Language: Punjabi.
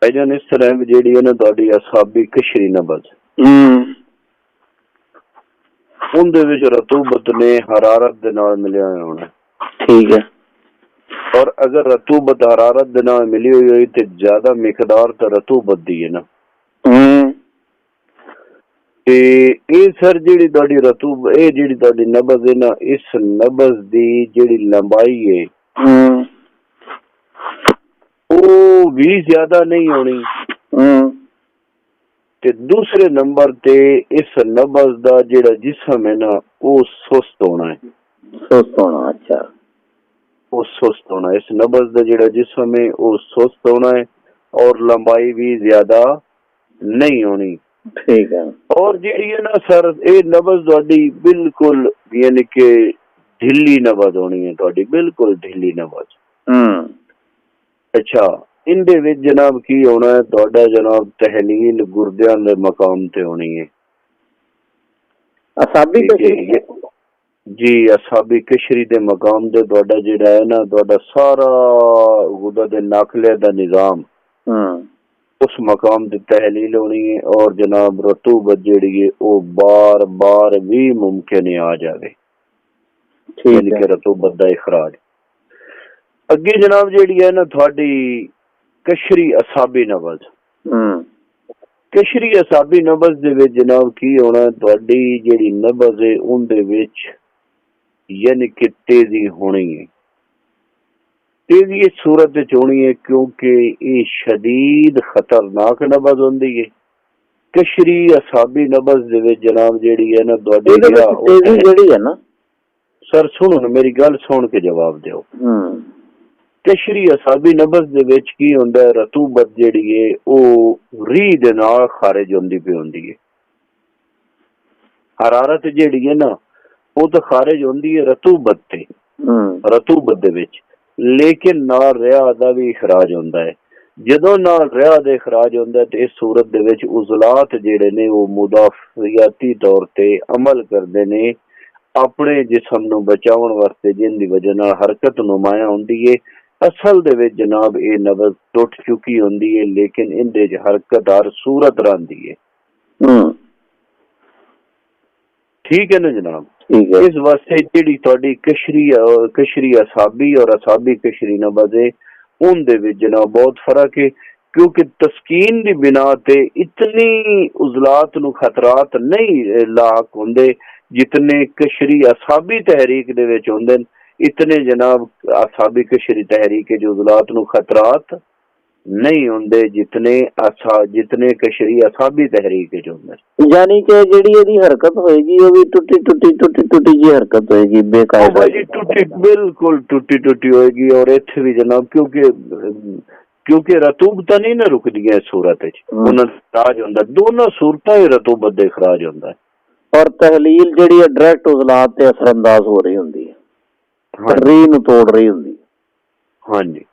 ਭਾਈਜਾਨ ਇਸ ਤਰ੍ਹਾਂ ਵੀ ਜਿਹੜੀ ਹੈ ਨਾ ਤੁਹਾਡੀ ਅਸਾਬੀ ਕਸ਼ਰੀ ਨਬਜ਼ ਉਹਦੇ ਵਿੱਚ ਰਤੂਬਤ ਨੇ ਹਰਾਰਤ ਦੇ ਨਾਲ ਮਿਲਿਆ ਹੋਇਆ ਹੋਣਾ। ਠੀਕ ਹੈ। ਔਰ ਅਗਰ ਰਤੂਬਤ ਹਰਾਰਤ ਦੇ ਨਾਲ ਮਿਲੀ ਹੋਈ ਹੋਈ ਤੇ ਜ਼ਿਆਦਾ ਮਿਕਦਾਰ ਤਾਂ ਰਤੂਬਤ ਦੀ ਹੈ ਨਾ। ਤੇ ਇਹ ਸਰ ਜਿਹੜੀ ਤੁਹਾਡੀ ਇਹ ਜਿਹੜੀ ਤੁਹਾਡੀ ਨਬਜ਼ ਹੈ ਨਾ, ਇਸ ਨਬਜ਼ ਦੀ ਜਿਹੜੀ ਲੰਬਾਈ ਹੈ ਉਹ ਵੀ ਜ਼ਿਆਦਾ ਨਹੀਂ ਹੋਣੀ ਤੇ ਦੂਸਰੇ ਨੰਬਰ ਤੇ ਇਸ ਨਬਜ਼ ਦਾ ਜਿਹੜਾ ਜਿਸਮ ਹੈ ਨਾ ਉਹ ਸੁਸਤ ਹੋਣਾ ਹੈ। ਸੁਸਤ ਹੋਣਾ, ਅੱਛਾ, ਉਹ ਸੁਸਤ ਹੋਣਾ। ਇਸ ਨਬਜ਼ ਦਾ ਜਿਹੜਾ ਜਿਸਮ ਹੈ ਉਹ ਸੁਸਤ ਹੋਣਾ ਹੈ ਔਰ ਲੰਬਾਈ ਵੀ ਜ਼ਿਆਦਾ ਨਹੀਂ ਹੋਣੀ। ਠੀਕ ਹੈ। ਔਰ ਜਿਹੜੀ ਹੈ ਨਾ ਸਰ ਇਹ ਨਬਜ਼ ਤੁਹਾਡੀ ਬਿਲਕੁਲ ਯਾਨੀ ਕਿ ਢਿੱਲੀ ਨਬਜ਼ ਹੋਣੀ ਹੈ, ਤੁਹਾਡੀ ਬਿਲਕੁਲ ਢਿੱਲੀ ਨਬਜ਼। ਅੱਛਾ, ਇਹਦੇ ਵਿੱਚ ਜਨਾਬ ਕੀ ਹੋਣਾ ਹੈ, ਤੁਹਾਡਾ ਜਨਾਬ ਤਹਿਲੀਲ ਗੁਰਦਿਆਂ ਦੇ ਮਕਾਮ ਤੇ ਹੋਣੀ ਹੈ। ਅਸਾਬੀ ਕਸ਼ਰੀ ਜੀ, ਅਸਾਬੀ ਕਸ਼ਰੀ ਦੇ ਮਕਾਮ ਤੇ ਤੁਹਾਡਾ ਜਿਹੜਾ ਹੈ ਨਾ, ਤੁਹਾਡਾ ਸਾਰਾ ਗੁਦਾ ਦੇ ਨਾਖਲੇ ਦਾ ਨਿਜ਼ਾਮ ਉਸ ਮਕਾਮ ਦੀ ਤਹਿਲੀਲ ਹੋਣੀ ਹੈ ਔਰ ਜਨਾਬ ਰਤੂਬਤ ਜਿਹੜੀ ਹੈ ਉਹ ਬਾਰ ਬਾਰ ਵੀ ਮੁਮਕਿਨ ਆ ਜਾਵੇ, ਯਾਨੀ ਕਿ ਰਤੂਬਤ ਦਾ ਇਖਰਾਜ। ਅੱਗੇ ਜਨਾਬ ਜਿਹੜੀ ਹੈ ਨਾ ਤੁਹਾਡੀ ਕਸ਼ਰੀ ਅਸਾਬੀ ਨਬਜ਼, ਕਸ਼ਰੀ ਅਸਾਬੀ ਨਬਜ਼ ਦੇ ਵਿੱਚ ਜਨਾਬ ਕੀ ਹੋਣਾ, ਤੁਹਾਡੀ ਜਿਹੜੀ ਨਬਜ਼ ਹੈ ਉਹਦੇ ਵਿੱਚ ਯਾਨੀ ਕਿ ਤੇਜ਼ੀ ਹੋਣੀ ਹੈ। ਤੇਜ਼ੀ ਇਸ ਸੂਰਤ ਵਿੱਚ ਹੋਣੀ ਹੈ ਕਿਉਂਕਿ ਇਹ ਸ਼ਦੀਦ ਖਤਰਨਾਕ ਨਬਜ਼ ਹੁੰਦੀ ਹੈ। ਕਸ਼ਰੀ ਅਸਾਬੀ ਨਬਜ਼ ਦੇ ਵਿੱਚ ਜਨਾਬ ਜਿਹੜੀ ਹੈ ਨਾ ਤੁਹਾਡੀ ਜਿਹੜੀ ਹੈ ਨਾ ਸਰ ਸੁਣੋ ਨਾ, ਮੇਰੀ ਗੱਲ ਸੁਣ ਕੇ ਜਵਾਬ ਦਿਓ। ਕਸ਼ਰੀ ਅਸਾਬੀ ਨਬਜ਼ ਦੇ ਵਿੱਚ ਕੀ ਹੁੰਦਾ ਹੈ, ਰਤੂਬਤ ਜਿਹੜੀ ਹੈ ਉਹ ਰੀਹ ਦੇ ਨਾਲ ਖਾਰਿਜ ਹੁੰਦੀ ਪਈ ਹੁੰਦੀ ਹੈ। ਹਰਾਰਤ ਜਿਹੜੀ ਹੈ ਨਾ ਉਹ ਤਾਂ ਖਾਰਿਜ ਹੁੰਦੀ ਹੈ ਰਤੂਬਤ ਤੇ, ਰਤੂਬਤ ਦੇ ਵਿੱਚ, ਲੇਕਿਨ ਨਾਲ ਰਿਆ ਦਾ ਵੀ ਇਖਰਾਜ ਹੁੰਦਾ ਹੈ। ਜਦੋਂ ਨਾਲ ਰਿਆ ਦਾ ਇਖਰਾਜ ਹੁੰਦਾ ਤੇ ਇਸ ਸੂਰਤ ਦੇ ਵਿੱਚ ਉਜ਼ਲਾਤ ਜਿਹੜੇ ਨੇ ਉਹ ਮੁਦਾਫਿਆਤੀ ਤੌਰ ਤੇ ਅਮਲ ਕਰਦੇ ਨੇ ਆਪਣੇ ਜਿਸਮ ਨੂੰ ਬਚਾਉਣ ਵਾਸਤੇ, ਜਿੰਦੀ ਵਜ੍ਹਾ ਨਾਲ ਹਰਕਤ ਨੁਮਾਇਆ ਹੁੰਦੀ ਹੈ। ਅਸਲ ਦੇ ਵਿੱਚ ਜਨਾਬ ਇਹ ਨਬਜ਼ ਟੁੱਟ ਚੁੱਕੀ ਹੁੰਦੀ ਹੈ, ਲੇਕਿਨ ਇਹਦੇ ਚ ਹਰਕਤ ਹਰ ਸੂਰਤ ਰਹਿੰਦੀ ਹੈ। ਠੀਕ ਹੈ ਨਾ ਜਨਾਬ। ਇਸ ਵਾਸਤੇ ਜਿਹੜੀ ਤੁਹਾਡੀ ਕਸ਼ਰੀ ਅਸਾਬੀ ਔਰ ਅਸਾਬੀ ਕਸ਼ਰੀ ਨਬਜ਼ ਹੈ ਉਹਦੇ ਵਿੱਚ ਜਨਾਬ ਬਹੁਤ ਫਰਕ ਹੈ, ਕਿਉਂਕਿ ਤਸਕੀਨ ਦੀ ਬਿਨਾ ਤੇ ਇਤਨੀ ਉਜ਼ਲਾਤ ਨੂੰ ਖਤਰਾਤ ਨਹੀਂ ਲਾਕ ਹੁੰਦੇ ਜਿਤਨੇ ਕਸ਼ਰੀ ਅਸਾਬੀ ਤਹਿਰੀਕ ਦੇ ਵਿੱਚ ਹੁੰਦੇ। ਇਤਨੇ ਜਨਾਬ ਅਸਾਬੀ ਕਸ਼ਰੀ ਤਹਿਰੀਕ ਜੋ ਉਜ਼ਲਾਤ ਨੂੰ ਖਤਰਾਤ ਨਹੀਂ ਹੁੰਦੇ ਜਿਤਨੇ ਕਸ਼ਰੀ ਅਸਾਬੀ ਤਹਿਰੀਕ ਚ ਹੁੰਦੇ। ਯਾਨੀ ਕਿ ਜਿਹੜੀ ਇਹਦੀ ਹਰਕਤ ਹੋਏਗੀ ਉਹ ਵੀ ਟੁੱਟੀ ਜੀ ਹਰਕਤ ਹੋਏਗੀ, ਬੇਕਾਇਦਾ ਜੀ, ਬਿਲਕੁਲ ਟੁੱਟੀ ਹੋਏਗੀ। ਔਰ ਇੱਥੇ ਵੀ ਜਨਾਬ ਕਿਉਂਕਿ ਰਤੂਬਤਾਂ ਨਹੀਂ ਨਾ ਰੁਕਦੀਆਂ ਇਸ ਸੂਰਤ ਵਿੱਚ, ਉਹਨਾਂ ਦਾ ਇਖਰਾਜ ਹੁੰਦਾ, ਦੋਨੋਂ ਸੂਰਤਾਂ ਹੀ ਰਤੂਬਤ ਦੇ ਇਖਰਾਜ ਹੁੰਦਾ ਹੈ। ਔਰ ਤਹਲੀਲ ਜਿਹੜੀ ਹੈ ਡਾਇਰੈਕਟ ਉਜ਼ਲਾਤ ਤੇ ਅਸਰਅੰਦਾਜ਼ ਹੋ ਰਹੀ ਹੁੰਦੀ ਹੈ, ਰੀਹ ਨੂੰ ਤੋੜ ਰਹੀ ਹੁੰਦੀ ਹੈ। ਹਾਂਜੀ।